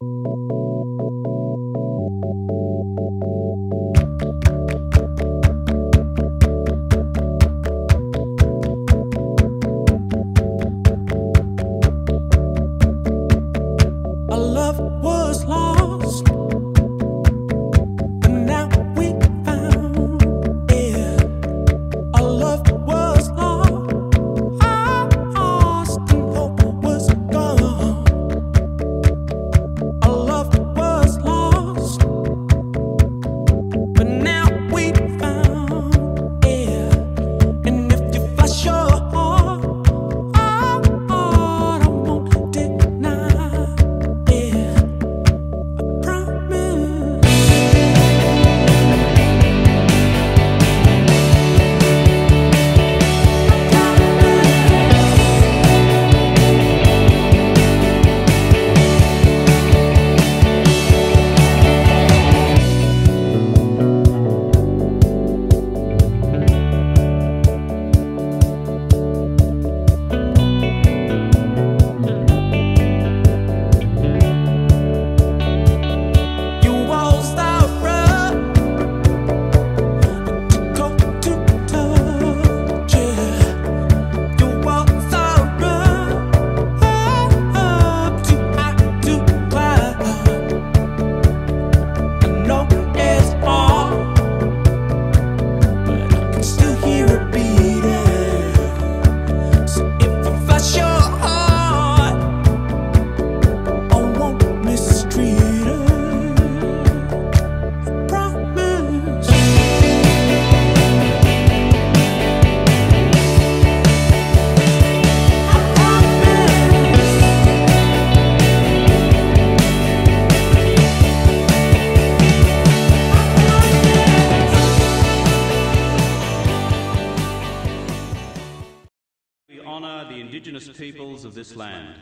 Our love was lost, but now we found it. Our love was lost, and hope was gone. Our love was lost, but now we found it. And if you flash your heart, I won't deny it. I promise. You waltzed out right to go to touch it. You waltzed out right too high to climb. I know it's hard, but I can still hear it beating. So if you flash your heart, I won't mistreat it. I promise. We honour the Indigenous peoples of this land,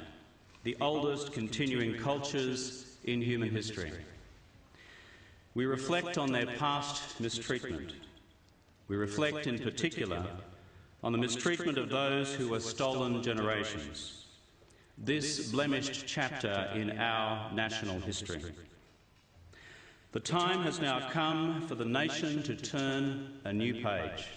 the oldest continuing cultures in human history. We reflect on their past mistreatment. We reflect in particular on the mistreatment of those who were stolen generations, this blemished chapter in our national history. The time has now come for the nation to turn a new page.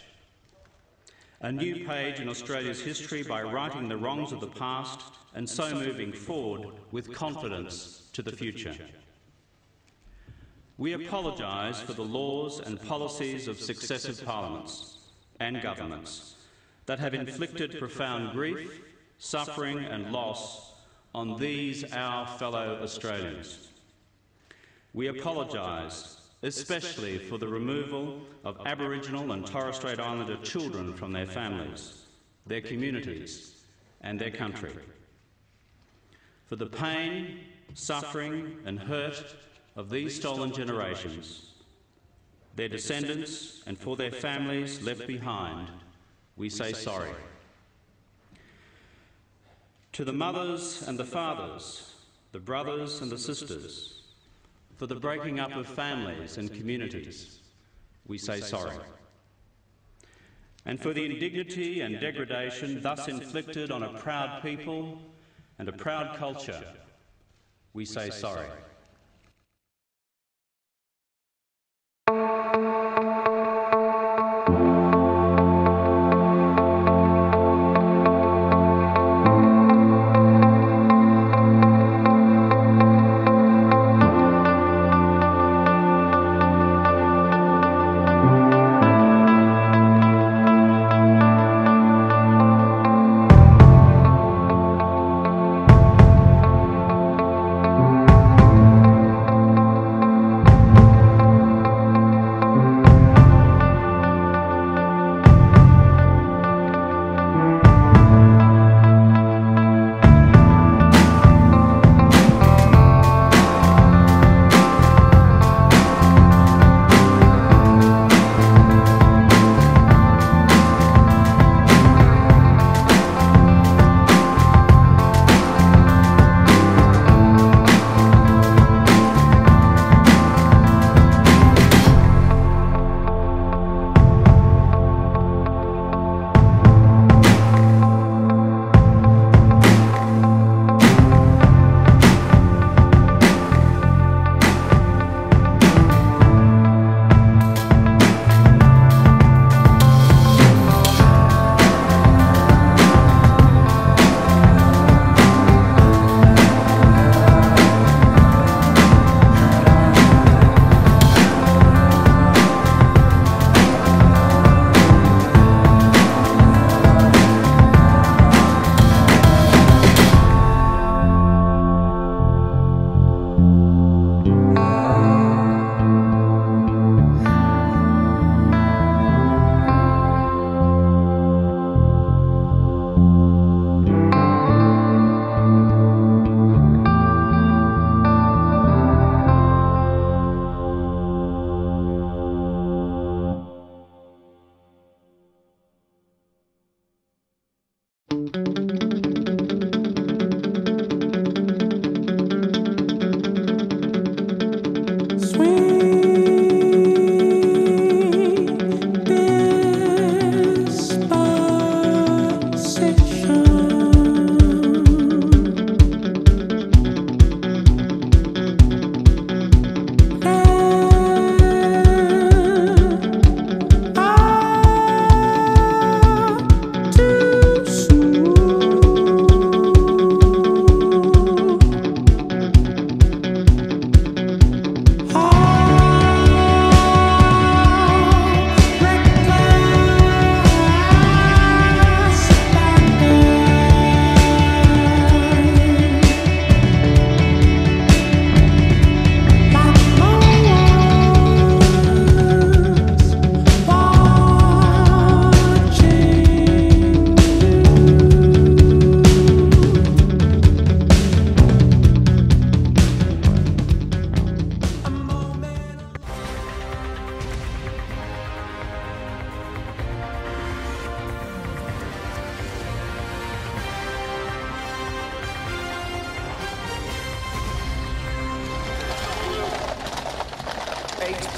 A new page in Australia's history by righting the wrongs of the past and so moving forward with confidence to the future. We apologise for the laws and policies of successive parliaments and governments that have inflicted profound grief, suffering and loss on these our fellow Australians. We apologise especially for the removal of Aboriginal and Torres Strait Islander children from their families, their communities and their country. For the pain, suffering and hurt of these stolen generations, their descendants and for their families left behind, we say sorry. To the mothers and the fathers, the brothers and the sisters, for the breaking up of families and communities, we say sorry. And for the indignity and degradation thus inflicted on a proud people and a proud culture, we say sorry.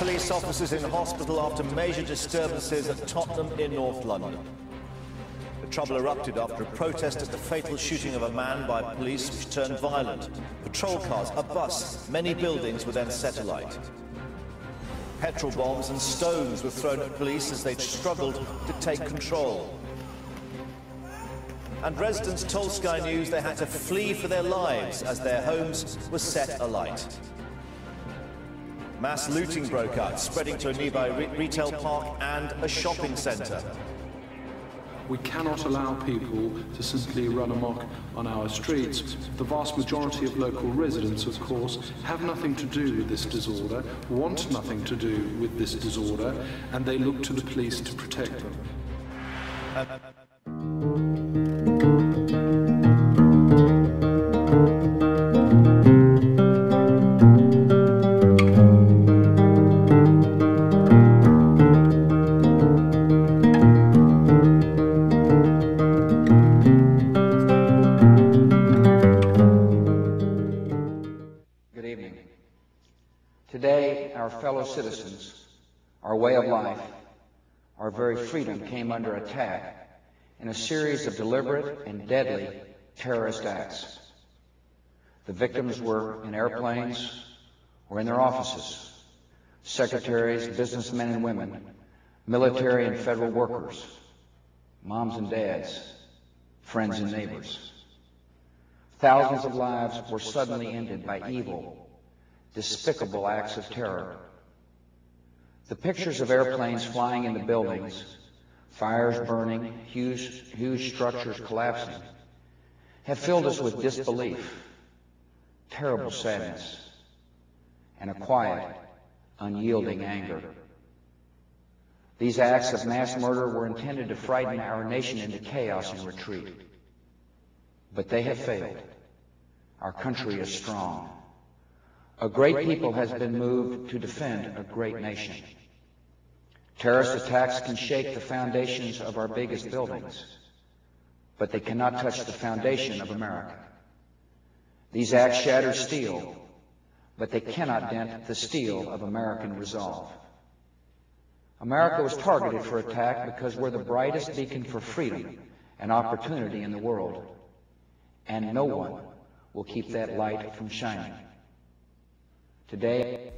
police officers in hospital after major disturbances at Tottenham in North London. The trouble erupted after a protest at the fatal shooting of a man by police which turned violent. Patrol cars, a bus, many buildings were then set alight. Petrol bombs and stones were thrown at police as they struggled to take control. And residents told Sky News they had to flee for their lives as their homes were set alight. Mass looting broke out, spreading to a nearby retail park and a shopping centre. We cannot allow people to simply run amok on our streets. The vast majority of local residents, of course, have nothing to do with this disorder, want nothing to do with this disorder, and they look to the police to protect them. Today, our fellow citizens, our way of life, our very freedom came under attack in a series of deliberate and deadly terrorist acts. The victims were in airplanes or in their offices, secretaries, businessmen and women, military and federal workers, moms and dads, friends and neighbors. Thousands of lives were suddenly ended by evil, despicable acts of terror. The pictures of airplanes flying into buildings, fires burning, huge structures collapsing, have filled us with disbelief, terrible sadness, and a quiet, unyielding anger. These acts of mass murder were intended to frighten our nation into chaos and retreat. But they have failed. Our country is strong. A great people has been moved to defend a great nation. Terrorist attacks can shake the foundations of our biggest buildings, but they cannot touch the foundation of America. These acts shatter steel, but they cannot dent the steel of American resolve. America was targeted for attack because we're the brightest beacon for freedom and opportunity in the world, and no one will keep that light from shining. Today,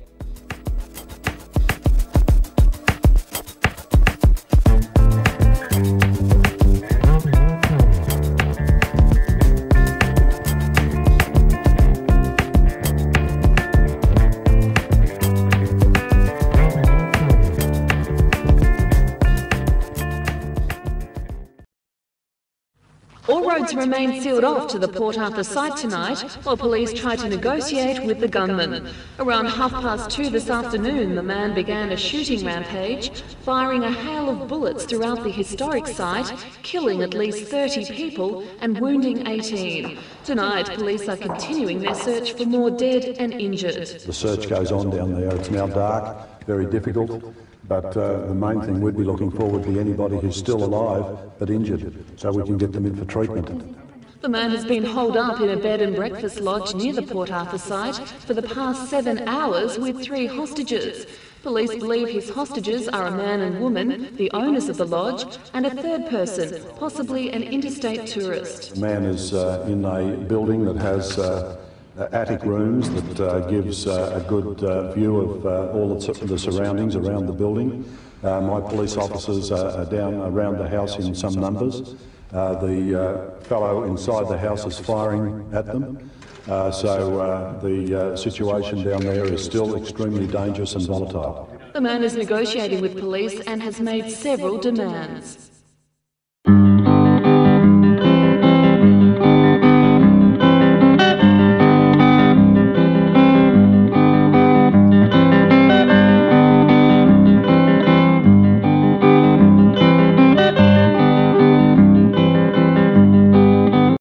all roads remain sealed off to the Port Arthur site tonight while police try to negotiate with the gunman. Around 2:30 this afternoon, the man began a shooting rampage, firing a hail of bullets throughout the historic site, killing at least 30 people and wounding 18. Tonight, police are continuing their search for more dead and injured. The search goes on down there. It's now dark, very difficult. But the main thing we'd be looking for would be anybody who's still alive but injured, so we can get them in for treatment. The man has been holed up in a bed and breakfast lodge near the Port Arthur site for the past 7 hours with 3 hostages. Police believe his hostages are a man and woman, the owners of the lodge, and a third person, possibly an interstate tourist. The man is in a building that has attic rooms that gives a good view of all the surroundings around the building. My police officers are down around the house in some numbers. The fellow inside the house is firing at them. So the situation down there is still extremely dangerous and volatile. The man is negotiating with police and has made several demands.